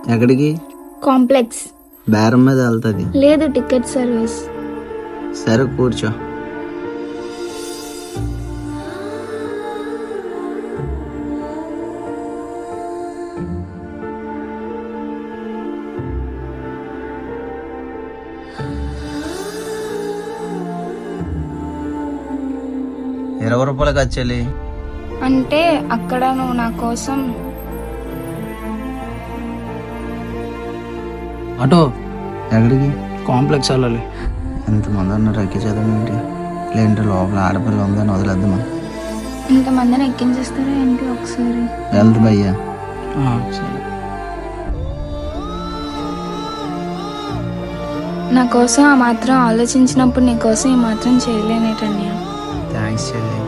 ఎక్కడికి? కాంప్లెక్స్. బేరం మీద వెళ్తుంది. లేదు, టికెట్ సర్వీస్. సరే కూర్చో. ₹20 ఖర్చు. అంటే అక్కడ నువ్వు నా కోసం ఆటో ఎక్కడికి? కాంప్లెక్స్ వెళ్ళాలి. ఎంతమంది ఉన్నారు ఎక్కి చదవడం ఏంటి? లేదంటే లోపల ఆడపిల్ల ఉందని వదిలేద్దామా? ఇంతమందిని ఎక్కించేస్తారా ఏంటి? ఒకసారి వెళ్తు భయ్యా. సరే. నా కోసం ఆ మాత్రం ఆలోచించినప్పుడు నీ కోసం ఈ మాత్రం చేయలేనేటన్నయ్య. థ్యాంక్స్ చెల్లి.